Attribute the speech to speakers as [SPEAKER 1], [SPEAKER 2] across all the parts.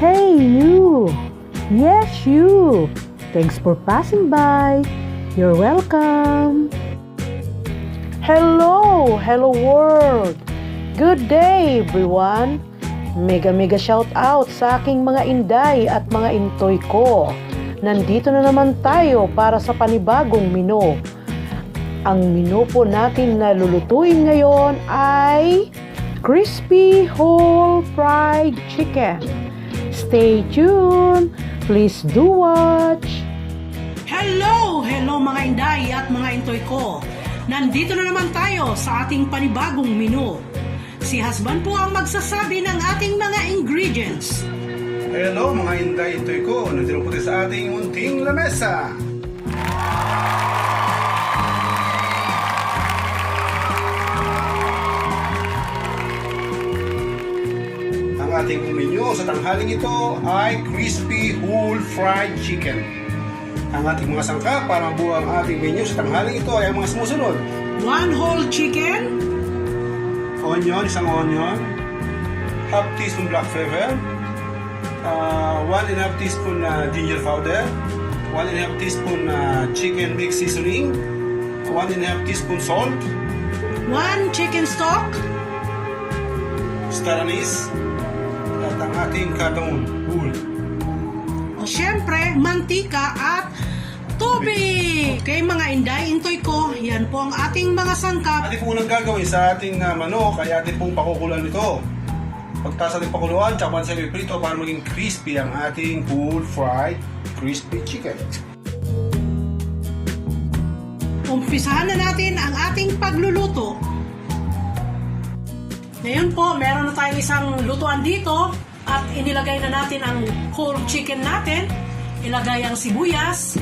[SPEAKER 1] Hey you! Yes you! Thanks for passing by. You're welcome. Hello! Hello world! Good day everyone! Mega shout out sa aking mga inday at mga intoy ko. Nandito na naman tayo para sa panibagong menu. Ang menu po natin na lulutuin ngayon ay crispy whole fried chicken. Stay tuned. Please do watch.
[SPEAKER 2] Hello mga inday at mga intoy ko. Nandito na naman tayo sa ating panibagong menu. Si husband po ang magsasabi ng ating mga ingredients.
[SPEAKER 3] Hello mga inday intoy ko. Nandito po tayo sa ating munting lamesa. Ang ating menu sa tanghaling ito ay crispy whole fried chicken. Ang ating mga sangkap para mabuo ang ating menu sa tanghaling ito ay ang mga sumusunod.
[SPEAKER 2] 1 whole chicken,
[SPEAKER 3] Onion, isang onion, half teaspoon black pepper, 1.5 teaspoon ginger powder, 1.5 teaspoon chicken mix seasoning, 1.5 teaspoon salt,
[SPEAKER 2] 1 chicken stock,
[SPEAKER 3] star anise, at ang ating cardamom wool.
[SPEAKER 2] o syempre, mantika at tubig. Okay mga inday, intoy ko, yan po ang ating mga sangkap.
[SPEAKER 3] Ating po unang gagawin sa ating manok ay ating pong pakukulan nito. Pagtas ating pakuluan, tsaka sa prito para maging crispy ang ating whole fried crispy chicken.
[SPEAKER 2] Umpisahan na natin ang ating pagluluto. Ngayon po, meron na tayong isang lutuan dito at inilagay na natin ang whole chicken natin. Ilagay ang sibuyas,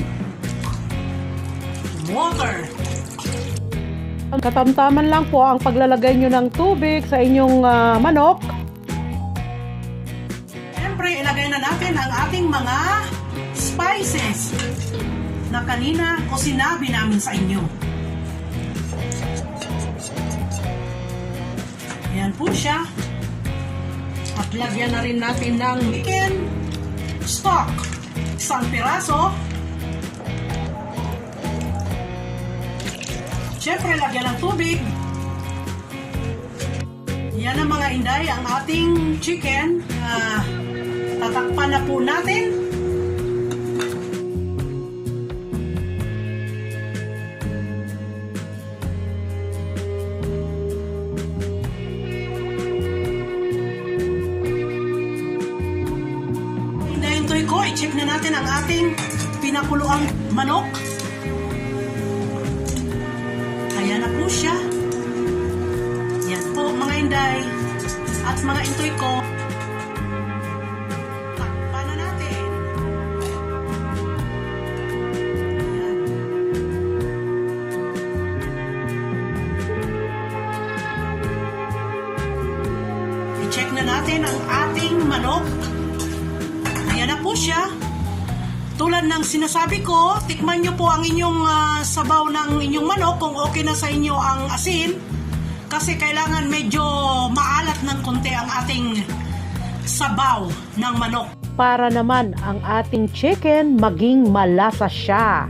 [SPEAKER 2] water.
[SPEAKER 1] Katamtaman lang po ang paglalagay nyo ng tubig sa inyong manok.
[SPEAKER 2] Siyempre, ilagay na natin ang ating mga spices na kanina o sinabi namin sa inyo. Ayan po siya. At lagyan na rin natin ng chicken stock. Isang piraso. Siyempre, lagyan ng tubig. Yan ang mga inday, ang ating chicken. Tatakpan na po natin. Inday-intoy ko, i-check na natin ang ating pinakuluang manok. Ayan na po siya. Yan po mga inday at mga intoy ko. Takpan na natin. Ayan. I-check na natin ang ating manok. Ayan na po siya. Tulad ng sinasabi ko, tikman nyo po ang inyong sabaw ng inyong manok kung okay na sa inyo ang asin. Kasi kailangan medyo maalat ng konti ang ating sabaw ng manok.
[SPEAKER 1] Para naman ang ating chicken maging malasa siya.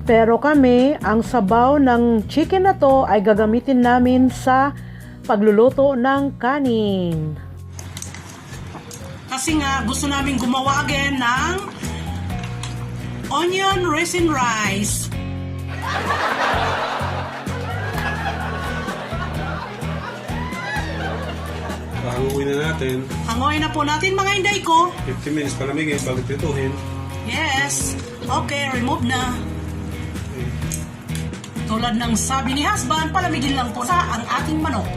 [SPEAKER 1] Pero kami, ang sabaw ng chicken na to ay gagamitin namin sa pagluluto ng kanin.
[SPEAKER 2] Kasi nga gusto namin gumawa again ng onion resin rice.
[SPEAKER 3] Hanguin na natin.
[SPEAKER 2] Hangoy na po natin mga inday ko.
[SPEAKER 3] 15 minutes palamigin bago prituhin.
[SPEAKER 2] Yes. Okay, remove na. Tulad ng sabi ni husband, palamigin lang po sa ang ating manok.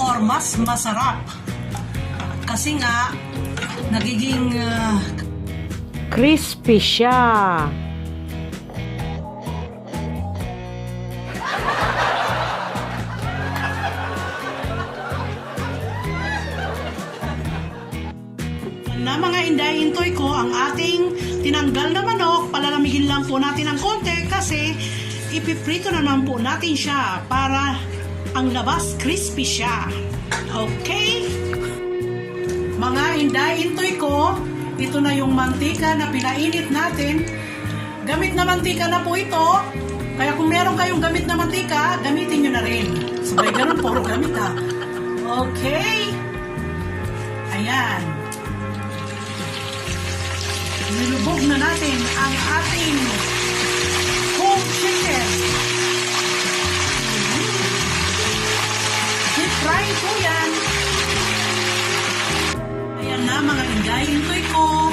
[SPEAKER 2] Or mas masarap. Kasi nga, nagiging
[SPEAKER 1] Crispy siya.
[SPEAKER 2] na mga inday-intoy ko ang ating tinanggal na manok. Palalamigin lang po natin ng konti kasi ipiprito na naman po natin siya para ang labas crispy siya. Okay? Mga inday, intoy ko, ito na yung mantika na pinainit natin. Gamit na mantika na po ito. Kaya kung meron kayong gamit na mantika, gamitin nyo na rin. Sabay ganun, puro gamit ha. Okay. Ayan. Nilubog na natin ang ating whole chicken. Deep fry po yan. Ayan na mga inday, intoy ko.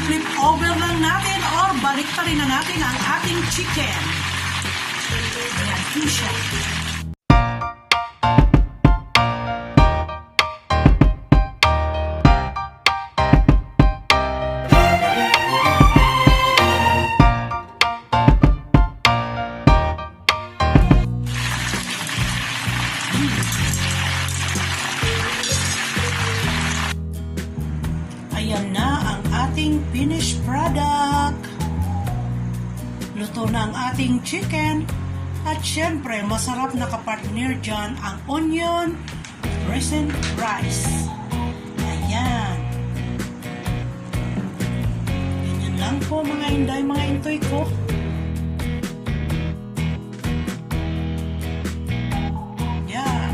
[SPEAKER 2] Flip over lang natin or balik pa rin na natin ang ating chicken. Ayan po siya. Ayan na ang ating finished product. Luto na ang ating chicken. At syempre, masarap na kapartner dyan ang onion raisin rice. Ayan. Ganyan lang po mga inday, mga intoy ko. Ayan.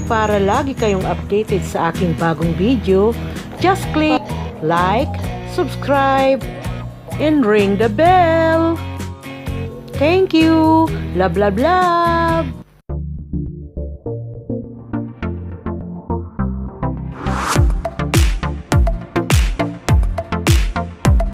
[SPEAKER 1] Para lagi kayong updated sa aking bagong video, just click like, subscribe, and ring the bell. Thank you! Love, love, love!